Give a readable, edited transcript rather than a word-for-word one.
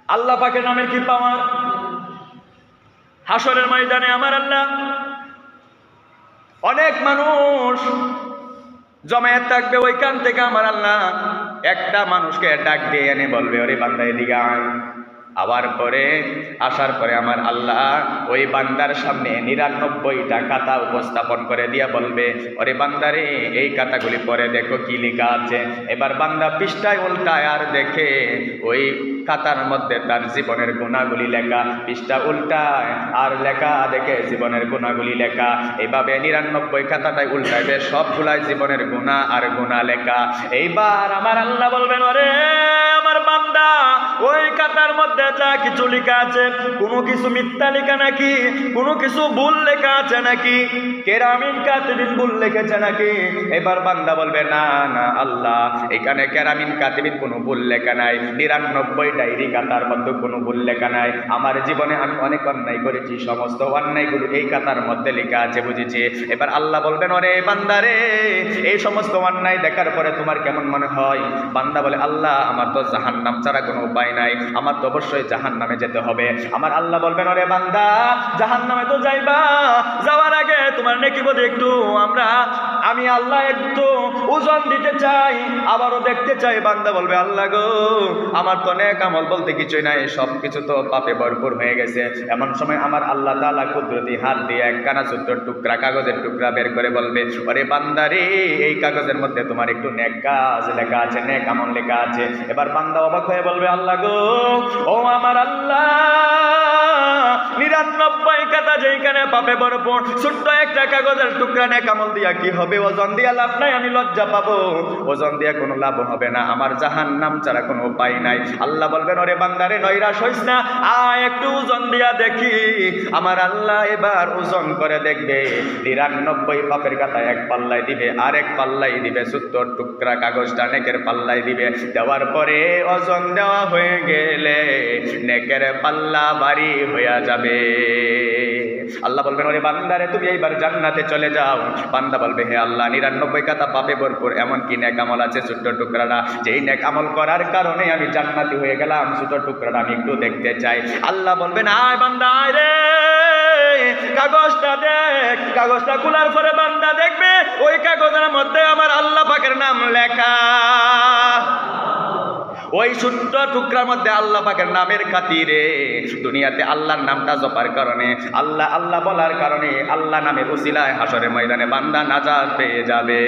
আল্লাহ পাকের নামের কি পাওয়ার! হাসরের ময়দানে আমার আল্লাহ অনেক মানুষ জমায়েত থাকবে, ওইখান থেকে আমার আল্লাহ একটা মানুষকে ডাক দিয়ে এনে বলবে, ওরে বান্দা এদিকে আয়। আবার পরে আসার পরে আমার আল্লাহ ওই বান্দার সামনে ৯৯টা খাতা উপস্থাপন করে দিয়া বলবে, ওরে বান্দারে এই খাতাগুলি পরে দেখো কি লেখা আছে। এবার বান্দা পৃষ্ঠায় উল্টায় আর দেখে ওই খাতার মধ্যে তার জীবনের গুণাগুলি লেখা, পৃষ্ঠা উল্টায় আর লেখা দেখে জীবনের গুণাগুলি লেখা। এইভাবে ৯৯ খাতাটাই উল্টাইবে, সবগুলাই জীবনের গুণা আর গুণা লেখা। এইবার আমার আল্লাহ বলবেন, ওরে আমার বান্দা, ওই খাতার মধ্যে যা কিছু লেখা আছে কোনো কিছু মিথ্যা লেখা নাকি, কোনো কিছু ভুল লেখা আছে নাকি, কেরামিন কাতিবিন ভুল লিখেছে নাকি? এবার বান্দা বলবে, না না আল্লাহ, এখানে কেরামিন কাতিবিন কোনো ভুল লেখা নাই, ৯৯ ডায়েরি খাতার মধ্যে কোনো ভুল লেখা নাই। আমার জীবনে আমি অনেক অন্যায় করেছি, সমস্ত অন্যায়গুলো এই খাতার মধ্যে লেখা আছে, বুঝেছি। এবার আল্লাহ বলবেন, ওরে বান্দারে, এই সমস্ত অন্যায় দেখার পরে তোমার কেমন মনে হয়? বান্দা বলে, আল্লাহ আমার তো জাহান্নাম ছাড়া কোনো উপায় নাই, আমার তো অবশ্যই জাহান্নামে যেতে হবে। আমার আল্লাহ বলবেন, ওরে বান্দা, জাহান্নামে তো যাইবা, যাওয়ার আগে তোমার নেকি বোধ একটু আমি আল্লাহ একটু ওজন দিতে চাই, আবারও দেখতে চাই। বান্দা বলবে, আল্লাহ গো, আমার তো নেক আমল বলতে কিছুই নাই, সব কিছু তো পাপে ভরপুর হয়ে গেছে। এমন সময় আমার আল্লাহ তাআলা কুদরতি হাত দিয়ে একখানা ছোট্ট টুকরা, কাগজের টুকরা বের করে বলবে, ওরে বান্দারে, এই কাগজের মধ্যে তোমার একটু নেক কাজ লেখা আছে, নেক আমল লেখা আছে। এবার বান্দা অবাক হয়ে বলবে, আল্লাহ গো, ও আমার আল্লাহ, ৯৯ খাতা যেখানে পাপে ভরপুর, ছোট্ট একটা কাগজের টুকরা নেক আমল দিয়া কি হবে? ওজন দিয়া লাভ নাই, আমি লজ্জা পাবো, ওজন দিয়া কোনো লাভ হবে না, আমার জাহান্নাম ছাড়া কোনো উপায় নাই। আল্লাহ বলবেন, ওরে বান্দারে, নৈরাশ হইস না, আয় একটু ওজন দিয়া দেখি। আমার আল্লাহ এবার ওজন করে দেখবে, ৯৯ পাপের খাতা এক পাল্লাই দিবে, আরেক পাল্লাই দিবে ছোট্ট টুকরা কাগজটা নেকের পাল্লাই দিবে। দেওয়ার পরে ওজন দেওয়া হয়ে গেলে নেকের পাল্লা ভারী হয়ে যাবে। আল্লাহ বলবেন, ওরে বান্দারে, তুমি এইবার জান্নাতে চলে যাও। বান্দা বলবে, হে আল্লাহ, ৯৯ খাতা পাপে ভরপুর, এমন কি নেক আমল আছে ছোট্ট টুকরাটা, যেই নেক আমল করার কারণে আমি জান্নাতি হয়ে গেলাম, ছোট্ট টুকরাটা আমি একটু দেখতে চাই। আল্লাহ বলবেন, আয় বান্দা, আয় রে, কাগজটা দেখ। কাগজটা খোলার পরে বান্দা দেখবে ওই কাগজের মধ্যে আমার আল্লাহ পাকের নাম লেখা। ওই ছোট্ট টুকরার মধ্যে আল্লাহ পাকের নামের খাতিরে দুনিয়াতে আল্লাহর নামটা জপার কারণে, আল্লাহ আল্লাহ বলার কারণে, আল্লাহ নামের উসিলায় হাসরের ময়দানে বান্দা নাজাত পেয়ে যাবে।